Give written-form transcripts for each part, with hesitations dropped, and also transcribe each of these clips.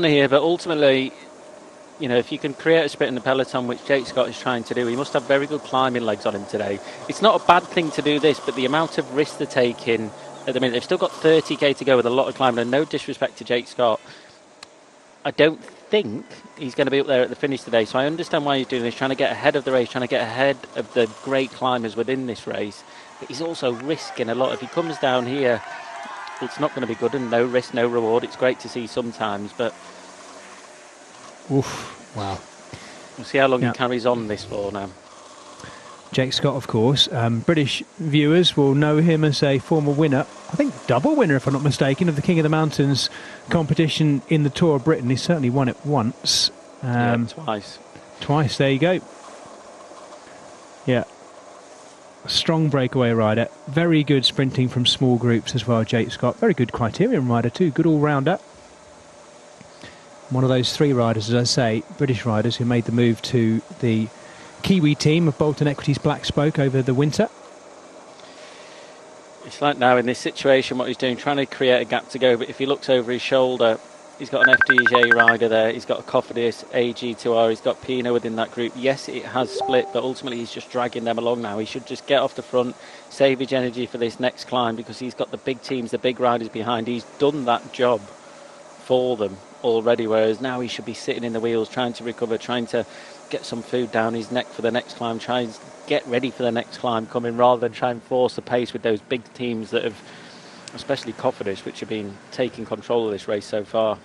here, but ultimately, you know, if you can create a split in the peloton, which Jake Scott is trying to do, he must have very good climbing legs on him today. It's not a bad thing to do this, but the amount of risk they're taking at the minute, they've still got 30k to go with a lot of climbing, and no disrespect to Jake Scott, I don't think he's going to be up there at the finish today, so I understand why he's doing this, trying to get ahead of the race, trying to get ahead of the great climbers within this race, but he's also risking a lot. If he comes down here, it's not going to be good, and no risk, no reward. It's great to see sometimes, but oof, wow. We'll see how long he carries on this for now. Jake Scott, of course. British viewers will know him as a former winner, I think double winner, if I'm not mistaken, of the King of the Mountains competition in the Tour of Britain. He's certainly won it once. Twice. Twice, there you go. Yeah. A strong breakaway rider. Very good sprinting from small groups as well, Jake Scott. Very good criterium rider too. Good all-rounder. One of those three riders, as I say, British riders who made the move to the Kiwi team of Bolton Equities Black Spoke over the winter. It's like now in this situation what he's doing, trying to create a gap to go, but if he looks over his shoulder, he's got an FDJ rider there, he's got a Cofidis, AG2R, he's got Pino within that group. Yes, it has split, but ultimately he's just dragging them along now. He should just get off the front, save his energy for this next climb, because he's got the big teams, the big riders behind. He's done that job for them already, whereas now he should be sitting in the wheels, trying to recover, trying to get some food down his neck for the next climb, try and get ready for the next climb coming, rather than try and force the pace with those big teams that have, especially Cofidis, which have been taking control of this race so far.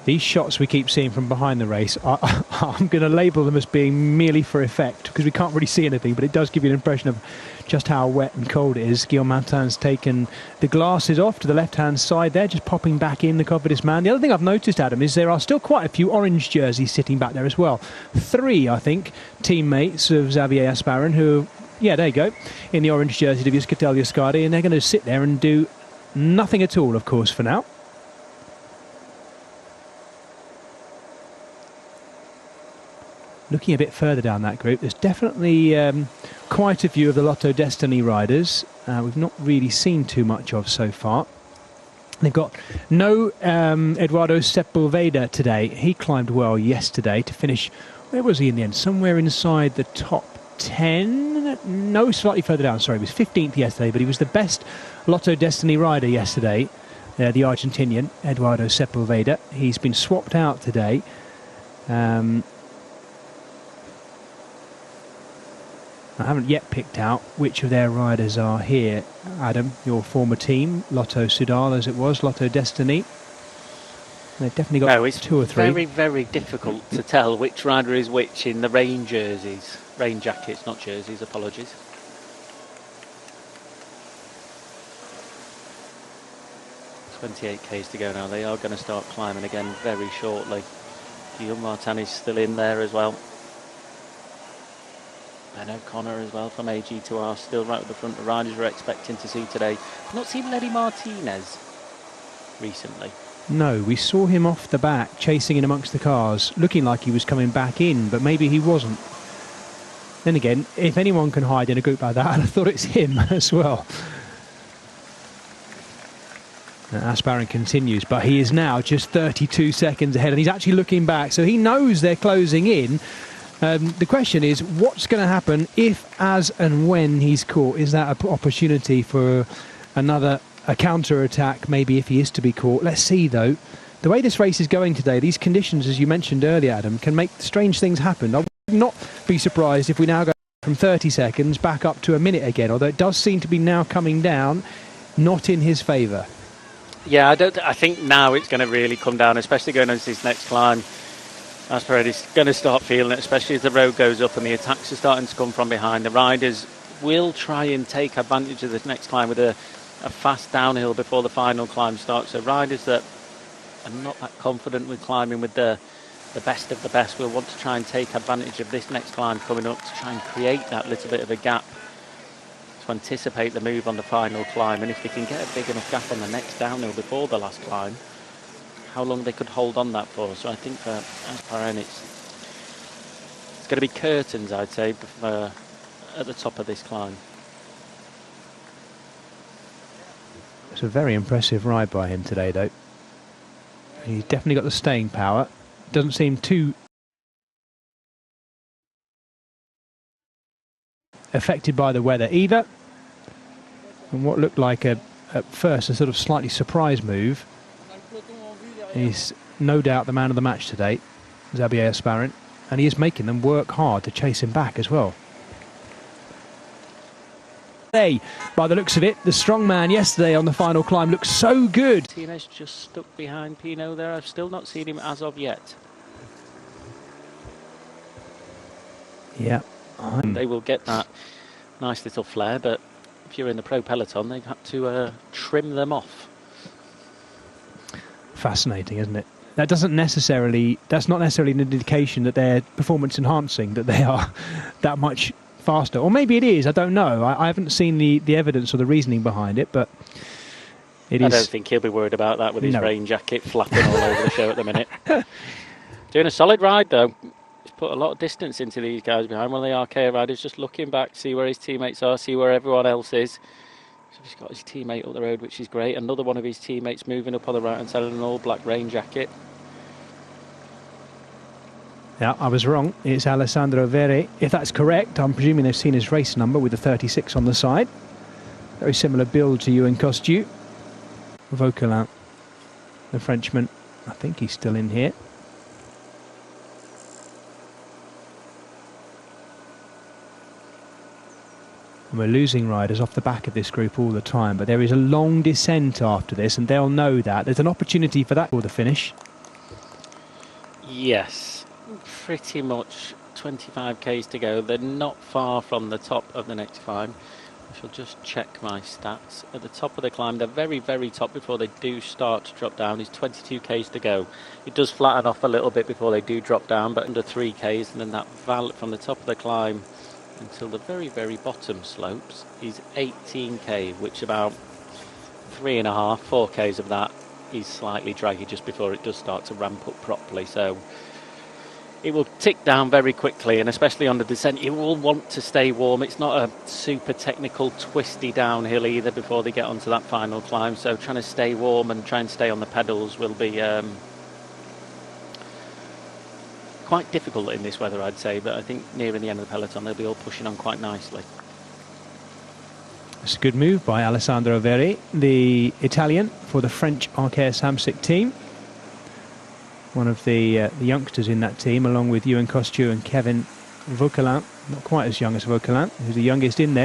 These shots we keep seeing from behind the race, I'm going to label them as being merely for effect, because we can't really see anything, but it does give you an impression of just how wet and cold it is. Guillaume Martin's taken the glasses off to the left-hand side there, just popping back in the Cofidis man. The other thing I've noticed, Adam, is there are still quite a few orange jerseys sitting back there as well. 3, I think, teammates of Xavier Asparin who, yeah, there you go, in the orange jersey of Euskaltel Euskadi, and they're going to sit there and do nothing at all, of course, for now. Looking a bit further down that group, there's definitely quite a few of the Lotto Destiny riders we've not really seen too much of so far. They've got no Eduardo Sepulveda today. He climbed well yesterday to finish, where was he in the end? Somewhere inside the top 10? No, slightly further down, sorry. He was 15th yesterday, but he was the best Lotto Destiny rider yesterday, the Argentinian, Eduardo Sepulveda. He's been swapped out today. I haven't yet picked out which of their riders are here. Adam, your former team, Lotto Soudal as it was, Lotto Destiny. They've definitely got 2 or 3. Very, very difficult to tell which rider is which in the rain jerseys. Rain jackets, not jerseys, apologies. .28 k's to go now. They are going to start climbing again very shortly. Guillaume Martin is still in there as well. Ben O'Connor as well from AG2R, still right at the front. The riders we're expecting to see today. Not seen Lenny Martinez recently. No, we saw him off the back, chasing in amongst the cars, looking like he was coming back in, but maybe he wasn't. Then again, if anyone can hide in a group like that, I thought it's him as well. Asparin continues, but he is now just 32 seconds ahead, and he's actually looking back, so he knows they're closing in. The question is, what's going to happen if, as and when he's caught? Is that an opportunity for a counter-attack, maybe, if he is to be caught? Let's see, though. The way this race is going today, these conditions, as you mentioned earlier, Adam, can make strange things happen. I would not be surprised if we now go from 30 seconds back up to a minute again, although it does seem to be now coming down, not in his favour. Yeah, I think now it's going to really come down, especially going on to this next climb. Asparin is going to start feeling it, especially as the road goes up and the attacks are starting to come from behind. The riders will try and take advantage of this next climb with a fast downhill before the final climb starts. So riders that are not that confident with climbing with the best of the best will want to try and take advantage of this next climb coming up to try and create that little bit of a gap to anticipate the move on the final climb. And if they can get a big enough gap on the next downhill before the last climb, how long they could hold on that for. So I think for Asparin it's going to be curtains, I'd say, at the top of this climb. It's a very impressive ride by him today, though. He's definitely got the staying power. Doesn't seem too affected by the weather either. And what looked like at first a sort of slightly surprise move, he's no doubt the man of the match today, Xavier Aspirant, and he is making them work hard to chase him back as well. By the looks of it, the strong man yesterday on the final climb looks so good. Martinez just stuck behind Pinot there. I've still not seen him as of yet. Yeah. They will get that nice little flare, but if you're in the pro peloton, they've had to trim them off. Fascinating, isn't it? That's not necessarily an indication that they're performance enhancing, that they are that much faster. Or maybe it is, I don't know. I haven't seen the evidence or the reasoning behind it, but it is. I don't think he'll be worried about that with his rain jacket flapping all over the show at the minute. Doing a solid ride though. He's put a lot of distance into these guys behind. One of the Arkea riders just looking back, see where his teammates are, see where everyone else is. So he's got his teammate up the road, which is great. Another one of his teammates moving up on the right hand side in an all black rain jacket. Yeah, I was wrong. It's Alessandro Veri. If that's correct, I'm presuming they've seen his race number with the 36 on the side. Very similar build to Ewan Costu. Vauquelin, the Frenchman, I think he's still in here. And we're losing riders off the back of this group all the time, but there is a long descent after this, and they'll know that. There's an opportunity for that for the finish. Yes. Pretty much 25 k's to go. They're not far from the top of the next climb. I shall just check my stats. At the top of the climb, the very, very top before they do start to drop down is 22 k's to go. It does flatten off a little bit before they do drop down, but under 3 k's, and then that from the top of the climb until the very, very bottom slopes is 18k, which about 3.5, 4 k's of that is slightly draggy just before it does start to ramp up properly. So it will tick down very quickly, and especially on the descent you will want to stay warm. It's not a super technical twisty downhill either before they get onto that final climb, so trying to stay warm and try and stay on the pedals will be quite difficult in this weather, I'd say, but I think nearing the end of the peloton they'll be all pushing on quite nicely. It's a good move by Alessandro Veri, the Italian for the French Arkea Samsic team. One of the youngsters in that team, along with Ewan Costu and Kevin Vauquelin. Not quite as young as Vauquelin, who's the youngest in there.